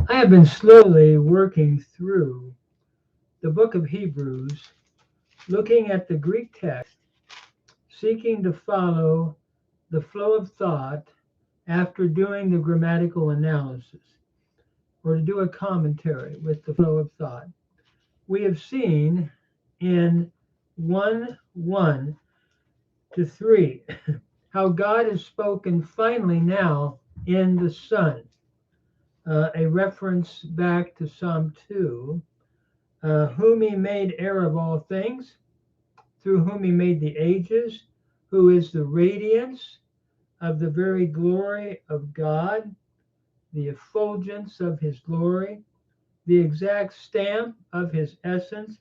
I have been slowly working through the book of Hebrews, looking at the Greek text, seeking to follow the flow of thought after doing the grammatical analysis, or to do a commentary with the flow of thought. We have seen in 1:1 to 3 how God has spoken finally now in the Son, a reference back to Psalm 2, whom he made heir of all things, through whom he made the ages, who is the radiance of the very glory of God, the effulgence of his glory, the exact stamp of his essence,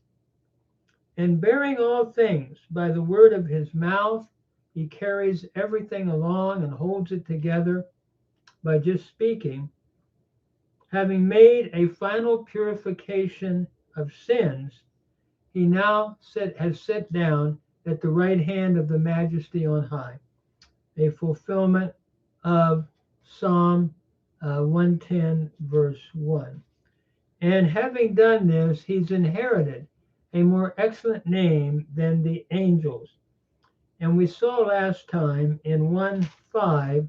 and bearing all things by the word of his mouth, he carries everything along and holds it together by just speaking. Having made a final purification of sins, he now has sat down at the right hand of the majesty on high, a fulfillment of Psalm 110, verse 1. And having done this, he's inherited a more excellent name than the angels. And we saw last time in 1:5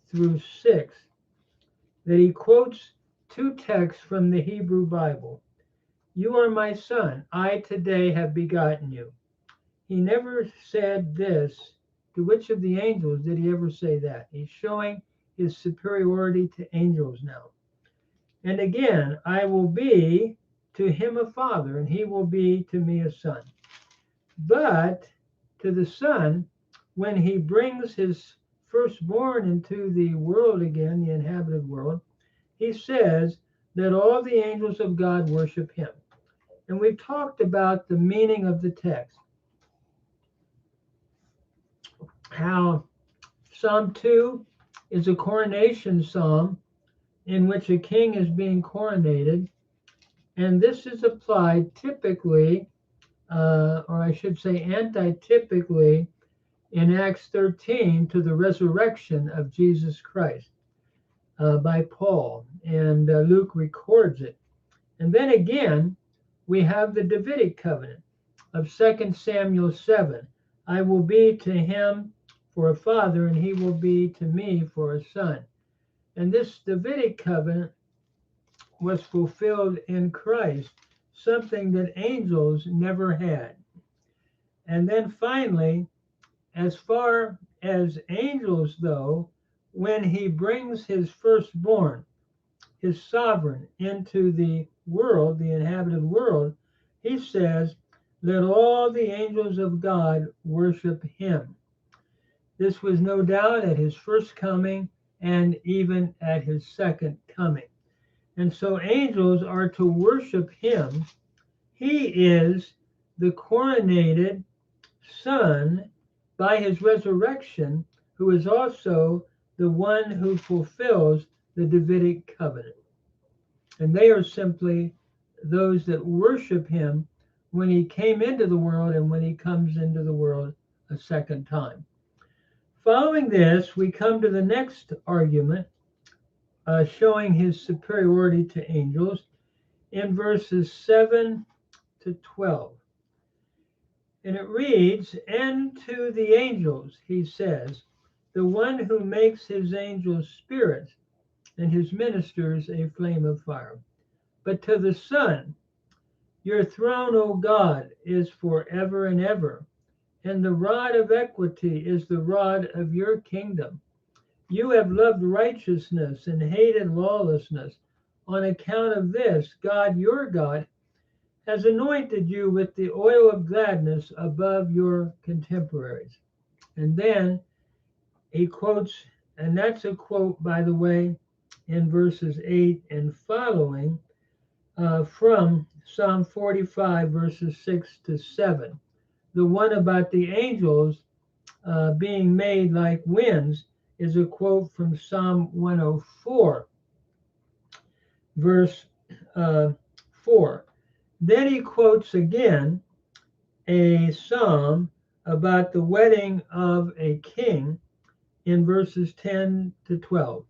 through 6 that he quotes two texts from the Hebrew Bible. You are my son, I today have begotten you. He never said this. To which of the angels did he ever say that? He's showing his superiority to angels now. And again, I will be to him a father, and he will be to me a son. But to the son, when he brings his firstborn into the world again, the inhabited world, he says that all the angels of God worship him. And we've talked about the meaning of the text, how Psalm 2 is a coronation psalm in which a king is being coronated. And this is applied typically, or I should say anti-typically, in Acts 13 to the resurrection of Jesus Christ by Paul. And Luke records it. And then again, we have the Davidic covenant of 2 Samuel 7. I will be to him for a father, and he will be to me for a son. And this Davidic covenant was fulfilled in Christ, something that angels never had. And then finally, as far as angels, though, when he brings his firstborn, his sovereign, into the world, the inhabited world, he says, let all the angels of God worship him. This was no doubt at his first coming and even at his second coming. And so angels are to worship him. He is the coronated Son by his resurrection, who is also the one who fulfills the Davidic covenant. And they are simply those that worship him when he came into the world and when he comes into the world a second time. Following this, we come to the next argument, showing his superiority to angels in verses 7 to 12. And it reads, and to the angels, he says, the one who makes his angels spirits and his ministers a flame of fire. But to the Son, your throne, O God, is forever and ever, and the rod of equity is the rod of your kingdom. You have loved righteousness and hated lawlessness. On account of this, God, your God, has anointed you with the oil of gladness above your contemporaries. And then he quotes, and that's a quote, by the way, in verses 8 and following from Psalm 45, verses 6 to 7. The one about the angels being made like winds is a quote from Psalm 104, verse 4. Then he quotes again a psalm about the wedding of a king in verses 10 to 12.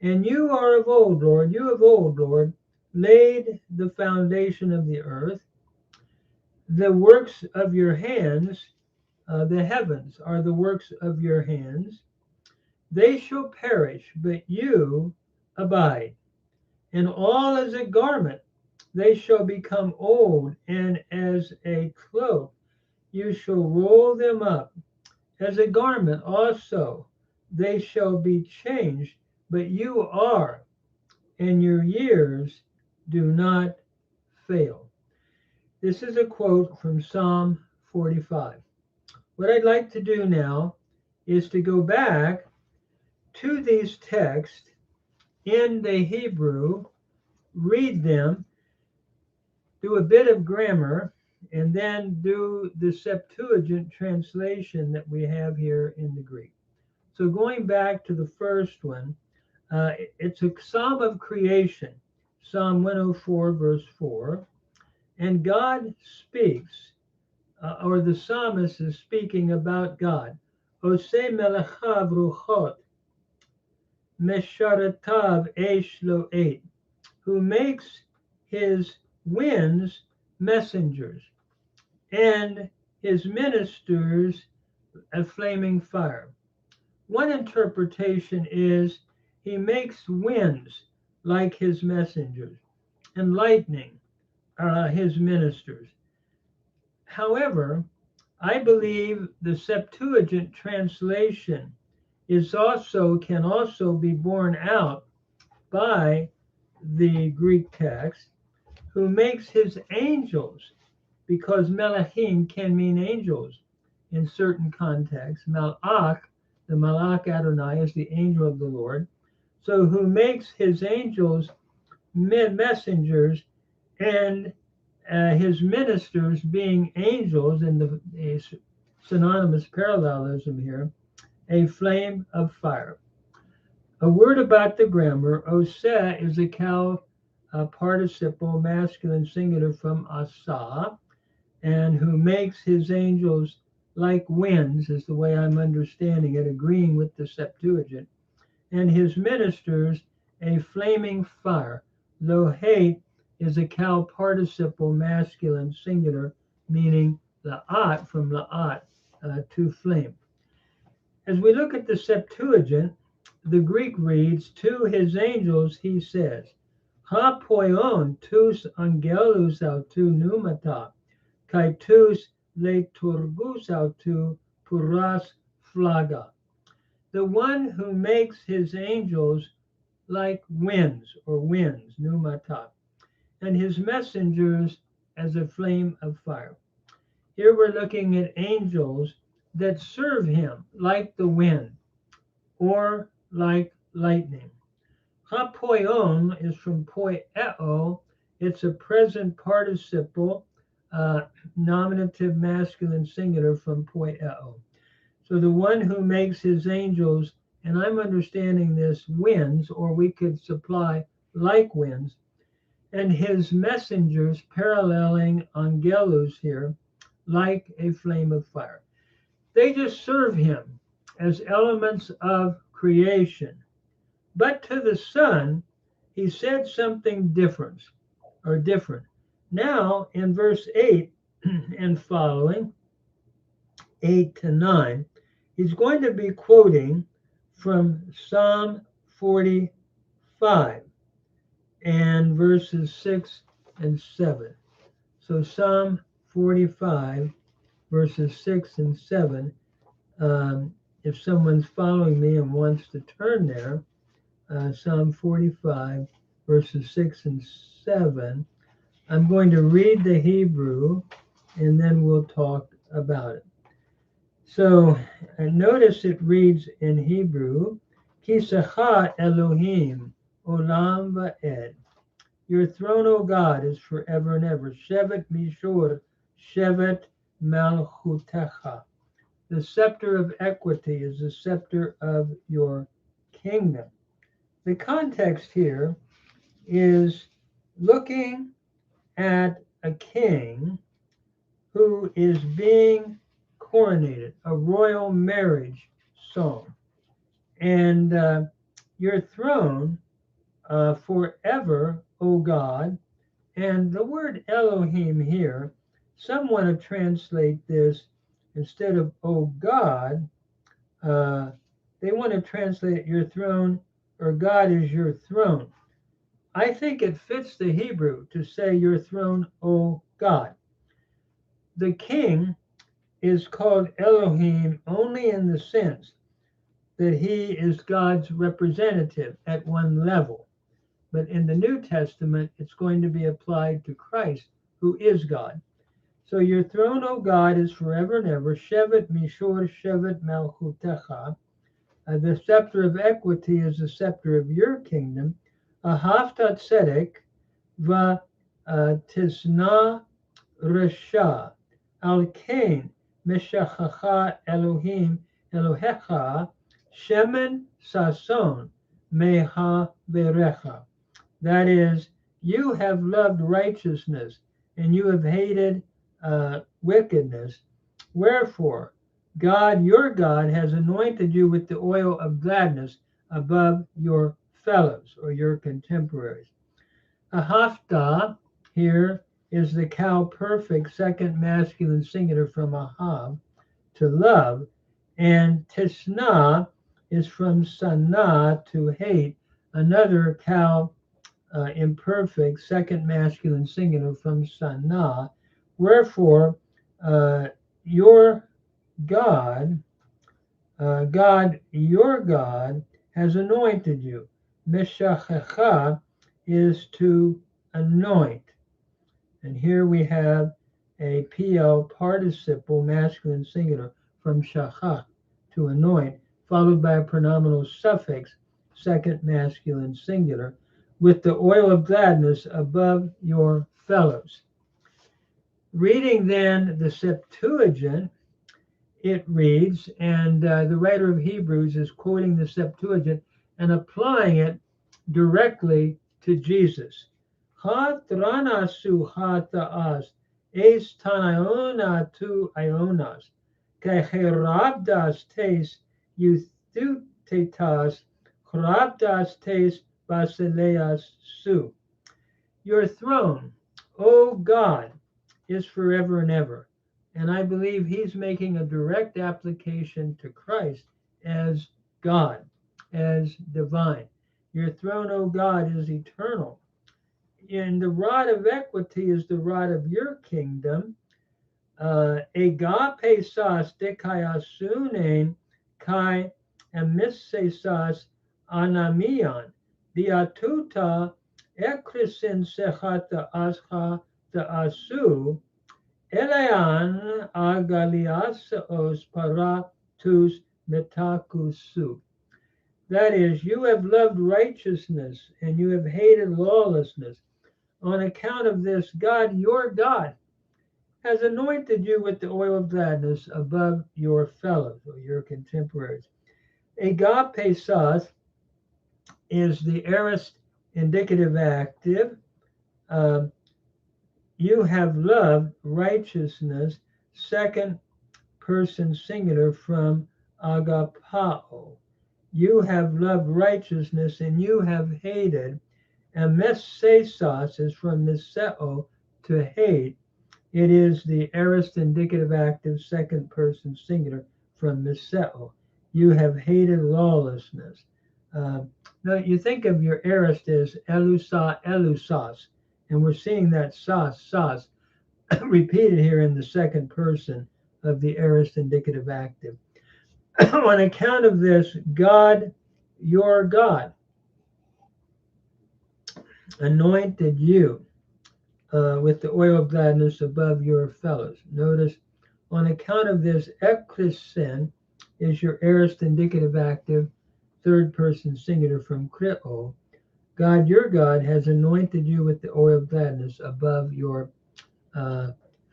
And you are of old, Lord, you of old, Lord, laid the foundation of the earth. The works of your hands, the heavens are the works of your hands. They shall perish, but you abide. And all as a garment, they shall become old, and as a cloak, you shall roll them up. As a garment also, they shall be changed, but you are, and your years do not fail. This is a quote from Psalm 45. What I'd like to do now is to go back to these texts in the Hebrew, read them, do a bit of grammar, and then do the Septuagint translation that we have here in the Greek. So going back to the first one, it's a psalm of creation, Psalm 104, verse 4. And God speaks, or the psalmist is speaking about God. Ose melachav ruchot, mesharatav esh lo'et, who makes his winds messengers, and his ministers a flaming fire. One interpretation is he makes winds like his messengers, and lightning his ministers. However, I believe the Septuagint translation can also be borne out by the Greek text, who makes his angels, because melachim can mean angels in certain contexts. Malach, the Malach Adonai, is the angel of the Lord. So who makes his angels messengers, and his ministers being angels, in the synonymous parallelism here, a flame of fire. A word about the grammar. Oseh is a cow participle masculine singular from asa, and who makes his angels like winds, is the way I'm understanding it, agreeing with the Septuagint, and his ministers a flaming fire. Lohet is a cow participle masculine singular, meaning la'at, from la'at, to flame. As we look at the Septuagint, the Greek reads, to his angels he says, ha poion tous angelus autou pneumata, kai tous leiturgus autou puras flaga. The one who makes his angels like winds, or winds, pneumata, and his messengers as a flame of fire. Here we're looking at angels that serve him like the wind or like lightning. Ha-poion is from poieo. It's a present participle, nominative masculine singular from poieo. So the one who makes his angels, and I'm understanding this, winds, or we could supply like winds, and his messengers, paralleling angelus here, like a flame of fire. They just serve him as elements of creation. But to the Son, he said something different. Now, in verse 8 and following, 8 to 9, he's going to be quoting from Psalm 45 and verses 6 and 7. So Psalm 45, verses 6 and 7. If someone's following me and wants to turn there, Psalm 45, verses 6 and 7. I'm going to read the Hebrew, and then we'll talk about it. So notice it reads in Hebrew, Kisacha Elohim Olam Va'ed. Your throne, O God, is forever and ever. Shevet Mishur, Shevet Malchutecha. The scepter of equity is the scepter of your kingdom. The context here is looking at a king who is being coronated, a royal marriage song. And your throne forever, O God. And the word Elohim here, some want to translate this instead of O God, they want to translate your throne or God is your throne. I think it fits the Hebrew to say your throne, O God. The king is called Elohim only in the sense that he is God's representative at one level. But in the New Testament, it's going to be applied to Christ, who is God. So your throne, O God, is forever and ever. Shevet Mishor Shevet Malchutecha. The scepter of equity is the scepter of your kingdom. Ahavta Tzedek Va Tisna Resha. Al Kain Meshachacha Elohim Elohecha Shemen Sason Meha Berecha. That is, you have loved righteousness and you have hated wickedness. Wherefore, God, your God, has anointed you with the oil of gladness above your fellows or your contemporaries. Ahafta here is the cow perfect second masculine singular from ahav, to love, and tisna is from sana, to hate, another cow imperfect second masculine singular from sana. Wherefore, your God, God, your God, has anointed you. Meshachecha is to anoint. And here we have a PL participle masculine singular from shachach, to anoint, followed by a pronominal suffix, second masculine singular, with the oil of gladness above your fellows. Reading then the Septuagint, it reads, and the writer of Hebrews is quoting the Septuagint and applying it directly to Jesus. Hatranasu hataas es tanaiona tu ionas, keherabdas tes euthutetas, hrabdas tes basileas su. Your throne, O God, is forever and ever. And I believe he's making a direct application to Christ as God, as divine. Your throne, O God, is eternal. And the rod of equity is the rod of your kingdom. Agape sas dekayasunen kai emissesas anamion diatuta ekrisin sechata asha ta asu elean agaliasos paratus metakusu. That is, you have loved righteousness and you have hated lawlessness. On account of this, God, your God, has anointed you with the oil of gladness above your fellows or your contemporaries. Agape sas is the aorist indicative active. You have loved righteousness, second person singular from agapao. You have loved righteousness and you have hated. And mesesas is from miseo, to hate. It is the aorist indicative active second person singular from miseo. You have hated lawlessness. Now you think of your aorist as elusa, elusas, and we're seeing that sas repeated here in the second person of the aorist indicative active. On account of this, God, your God, anointed you with the oil of gladness above your fellows. Notice, on account of this, ekrisin is your aorist indicative active, third person singular from krito. God, your God, has anointed you with the oil of gladness above your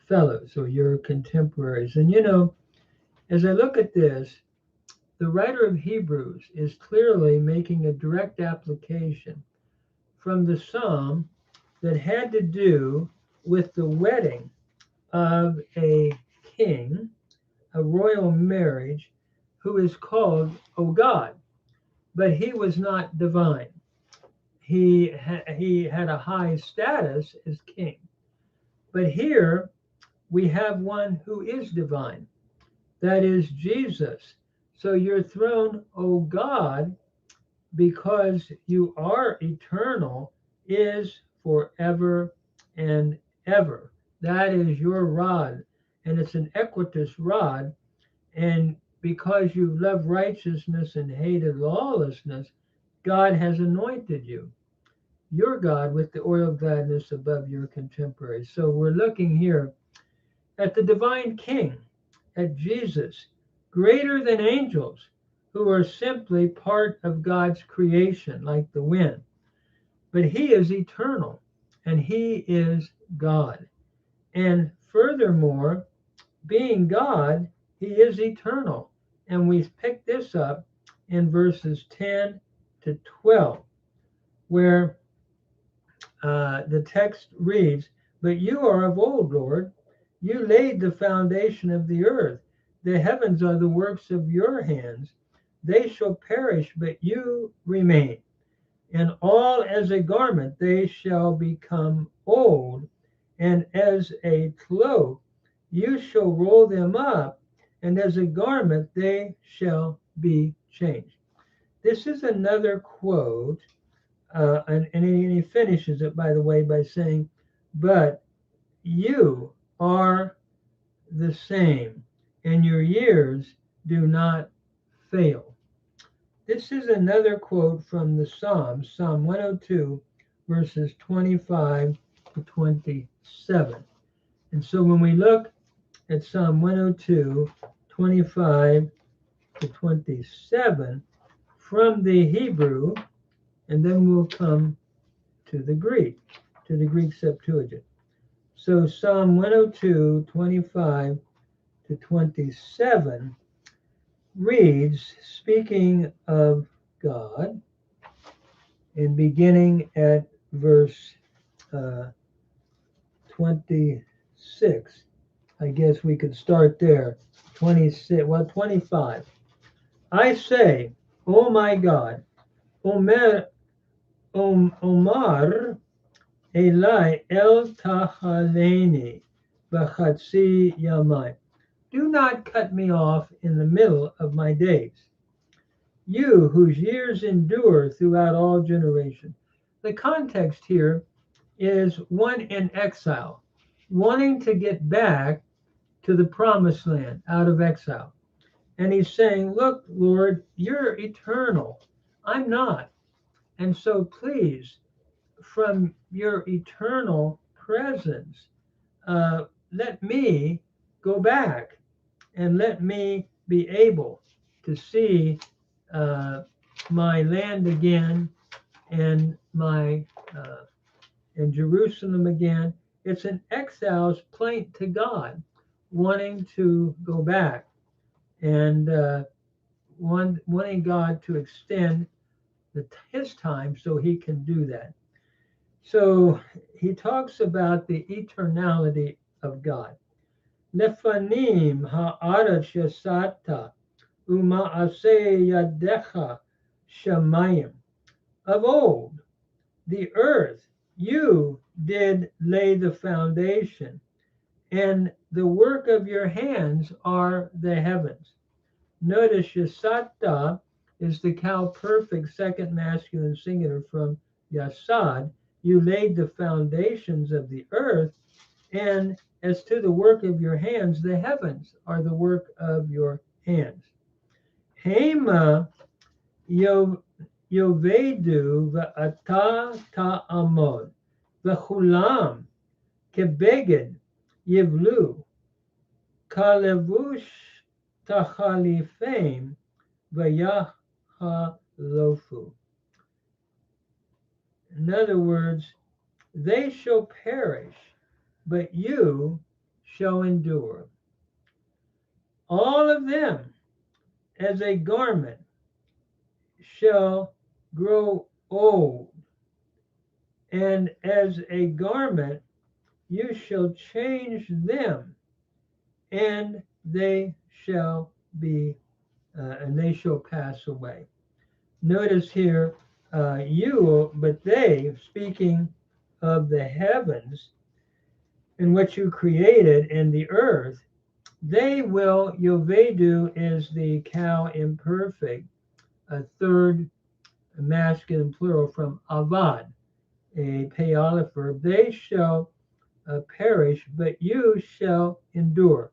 fellows or your contemporaries. And you know, as I look at this, the writer of Hebrews is clearly making a direct application from the psalm that had to do with the wedding of a king, a royal marriage, who is called, O God. but he was not divine. He had a high status as king. But here we have one who is divine. That is Jesus. So your throne, O God, because you are eternal, is forever and ever. That is your rod, and it's an equitous rod. And because you love righteousness and hated lawlessness, God has anointed you, your God, with the oil of gladness above your contemporaries. So we're looking here at the divine King, at Jesus, greater than angels, who are simply part of God's creation, like the wind. But he is eternal, and he is God. And furthermore, being God, he is eternal. And we pick this up in verses 10 to 12, where the text reads, "But you are of old, Lord. You laid the foundation of the earth. The heavens are the works of your hands. They shall perish, but you remain. And all as a garment they shall become old, and as a cloak you shall roll them up, and as a garment they shall be changed." This is another quote, and he finishes it, by the way, by saying, "But you are the same, and your years do not fail." This is another quote from the Psalms, Psalm 102, verses 25 to 27. And so when we look at Psalm 102, 25 to 27 from the Hebrew, and then we'll come to the Greek Septuagint. So Psalm 102, 25 to 27 reads, speaking of God, and beginning at verse 26. I guess we could start there. 25. "I say, O my God, Omar Eli el Tahaleni Bachatzi Yamai. Do not cut me off in the middle of my days. You whose years endure throughout all generations." The context here is one in exile, wanting to get back to the promised land out of exile. And he's saying, "Look, Lord, you're eternal. I'm not. And so please, from your eternal presence, let me go back and let me be able to see my land again and my and Jerusalem again." It's an exile's plaint to God, wanting to go back and wanting God to extend his time so he can do that. So he talks about the eternality of God. "Lefanim ha'aretz yasata uma'aseh yadecha shamayim." Of old, the earth, you did lay the foundation, and the work of your hands are the heavens. Notice yasata is the cow perfect second masculine singular from yasad. You laid the foundations of the earth, and as to the work of your hands, the heavens are the work of your hands. Hema yovedu va'ata ta'amod v'chulam kebeged yivlu kalevush tachalifim v'yahalofu. In other words, they shall perish, but you shall endure. All of them as a garment shall grow old, and as a garment you shall change them, and they shall be and they shall pass away. Notice here, you, but they, speaking of the heavens and what you created in the earth, they will, Yovedu is the cow imperfect, a third masculine plural from avad, a payola verb. They shall perish, but you shall endure.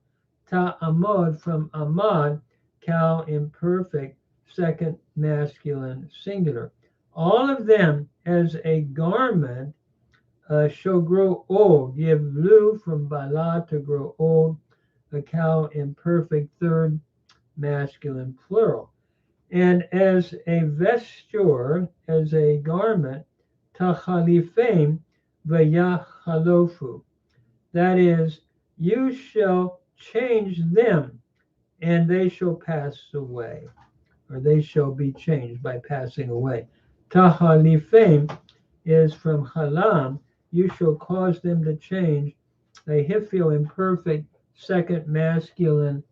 Ta'amod from amad, cow imperfect, second masculine singular. All of them as a garment shall grow old. Yivlu from bala, to grow old, a cow imperfect, third masculine plural. And as a vesture, as a garment, tachalifim v'yachalofu. That is, you shall change them, and they shall pass away, or they shall be changed by passing away. Tahalifim is from halam. You shall cause them to change, a hifil imperfect, second masculine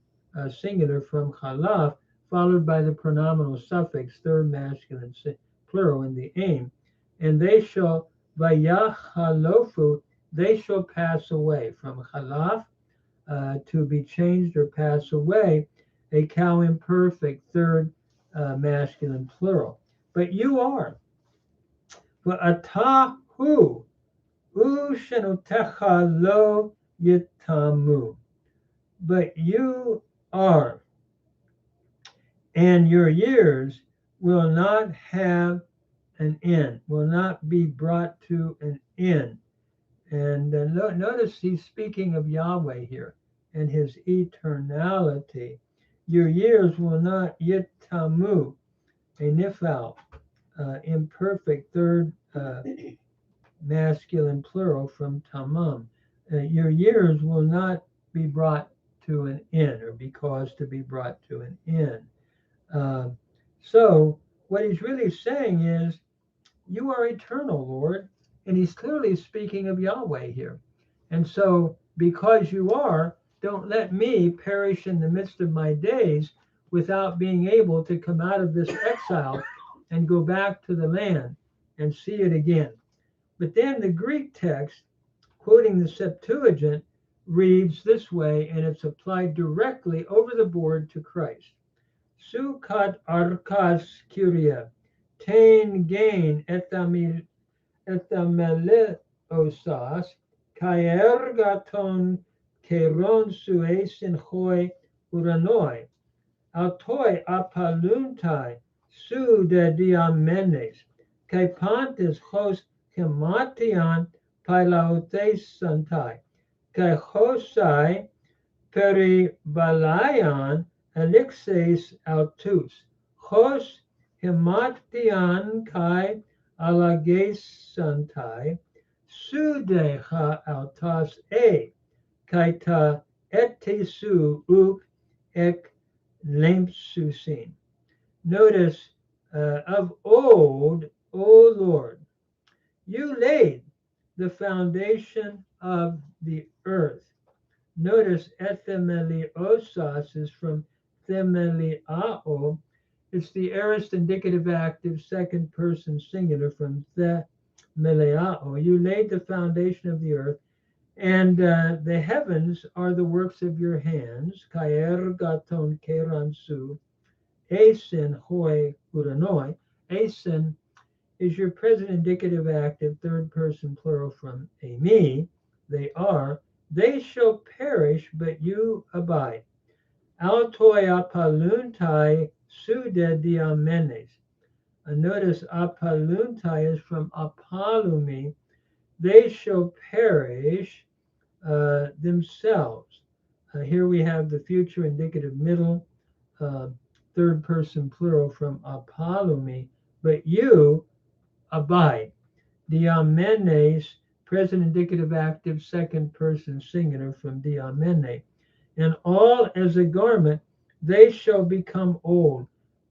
singular from halaf, followed by the pronominal suffix, third masculine plural in the aim. And they shall, vayachalofu, they shall pass away. From halaf, to be changed or pass away, a cow imperfect, third masculine plural. But you are. Va'atahu ushenotecha lo yitamu. But you are, and your years will not have an end, will not be brought to an end. And notice he's speaking of Yahweh here and his eternality. Your years will not yitamu, a nifal, imperfect, third masculine plural from tamam. Your years will not be brought to an end, or be caused to be brought to an end. So what he's really saying is, you are eternal, Lord. And he's clearly speaking of Yahweh here. And so, because you are, don't let me perish in the midst of my days without being able to come out of this exile and go back to the land and see it again. But then the Greek text, quoting the Septuagint, reads this way, and it's applied directly over the board to Christ. Sukat arkas kuria, tain gain etameleosas, kaergaton keron suesin hoi uranoi, autoi apaluntai su de diamenes, kaipantes hos hematian pilautes santai, kai hosai peribalayan elixes autus, hos hematian kai alages santai, sude ha autas kai ta etisu uk ek lempsusin. Notice, of old, O Lord, you laid the foundation of the earth. Notice ethemeliosas is from themeliao. It's the aorist indicative active second person singular from themeliao. You laid the foundation of the earth, and the heavens are the works of your hands. Kaer gaton keransu, asin hoi uranoi. Asin is your present indicative active third person plural from me. They are. They shall perish, but you abide. Altoi apaluntai sude diamenes. Notice apaluntai is from apalumi. They shall perish themselves. Here we have the future indicative middle, third person plural from apalumi, but you abide. Diamenes, present indicative active second person singular from diamene. And all as a garment, they shall become old.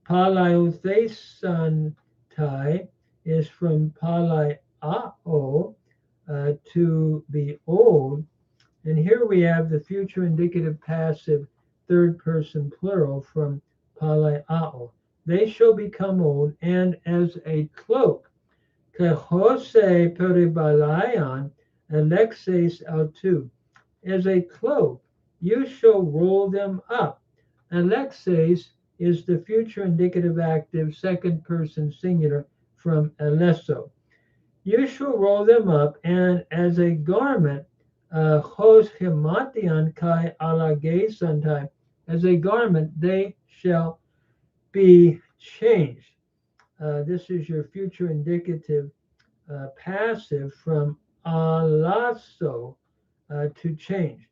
Palaiothesantai is from palaiao, to be old. And here we have the future indicative passive third person plural from palaiao. they shall become old, and as a cloak, kehose peribalayan, alexes autu, as a cloak, you shall roll them up. Alexes is the future indicative active second person singular from alesso. You shall roll them up, and as a garment, hos hematian kai alagesantai, as a garment they shall be changed. This is your future indicative passive from alasso, to change.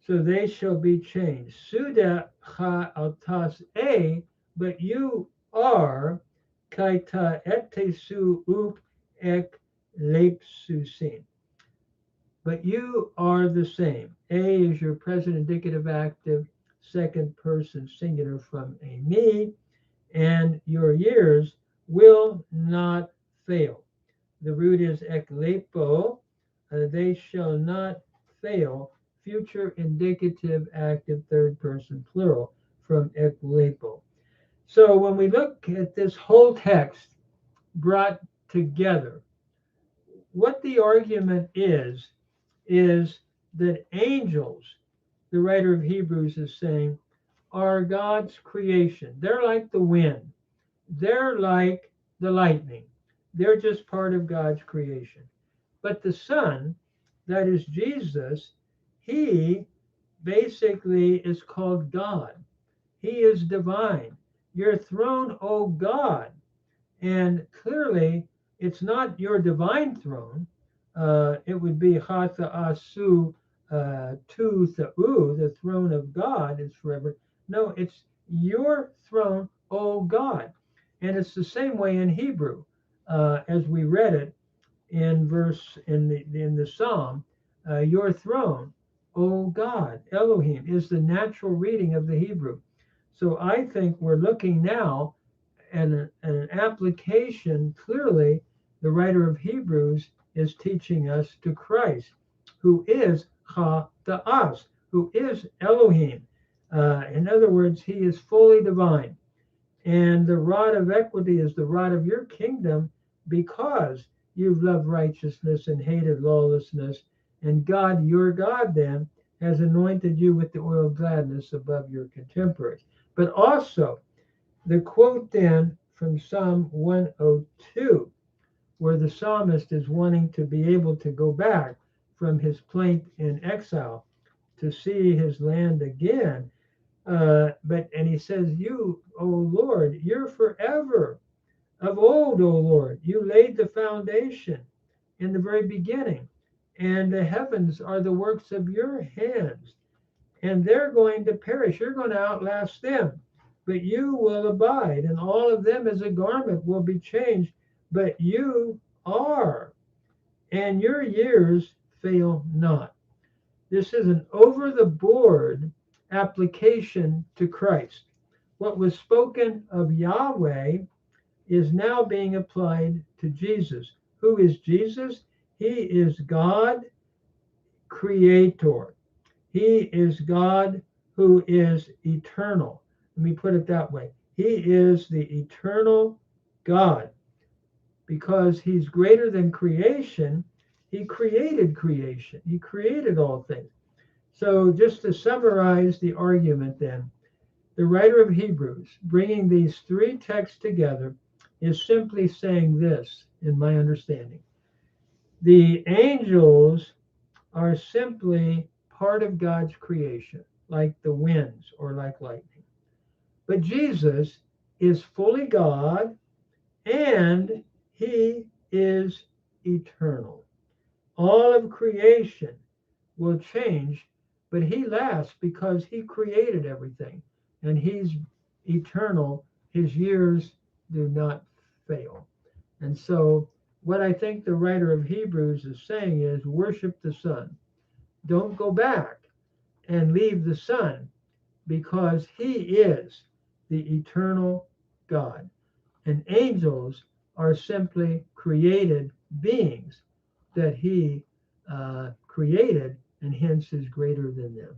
So they shall be changed. Suda ha altas a, but you are kaita etesu up ek lepsusin. But you are the same. A is your present indicative active, second person singular from a me, and your years will not fail. The root is eklepo, they shall not fail, future indicative active third person plural from eklepo. So when we look at this whole text brought together, what the argument is that angels, the writer of Hebrews is saying, are God's creation. They're like the wind. They're like the lightning. They're just part of God's creation. But the Son, that is Jesus, he basically is called God. He is divine. Your throne, O God. And clearly, it's not your divine throne. It would be Hatha Asu Tu Tha'u, the throne of God is forever. No, it's your throne, O God. And it's the same way in Hebrew, as we read it in the Psalm. Your throne, O God, Elohim, is the natural reading of the Hebrew. So I think we're looking now and an application. Clearly, the writer of Hebrews is teaching us to Christ, who is Ha Ta'as, who is Elohim. In other words, he is fully divine. And the rod of equity is the rod of your kingdom, because you've loved righteousness and hated lawlessness. And God, your God, then, has anointed you with the oil of gladness above your contemporaries. But also, the quote then from Psalm 102, where the psalmist is wanting to be able to go back from his plaint in exile to see his land again. And he says, "You, O Lord, you're forever. Of old, O Lord, you laid the foundation in the very beginning, and the heavens are the works of your hands, and they're going to perish. You're going to outlast them, but you will abide, and all of them as a garment will be changed, but you are, and your years fail not." This is an over the board application to Christ. What was spoken of Yahweh is now being applied to Jesus. Who is Jesus? He is God, creator. He is God who is eternal. Let me put it that way. He is the eternal God. Because he's greater than creation, he created creation. He created all things. So just to summarize the argument then, the writer of Hebrews, bringing these three texts together, is simply saying this, in my understanding. The angels are simply part of God's creation, like the winds or like lightning. But Jesus is fully God, and he is eternal. All of creation will change, but he lasts because he created everything, and he's eternal. His years do not fail. And so what I think the writer of Hebrews is saying is, worship the Son. Don't go back and leave the Son, because he is the eternal God. And angels are simply created beings that he created, and hence is greater than them.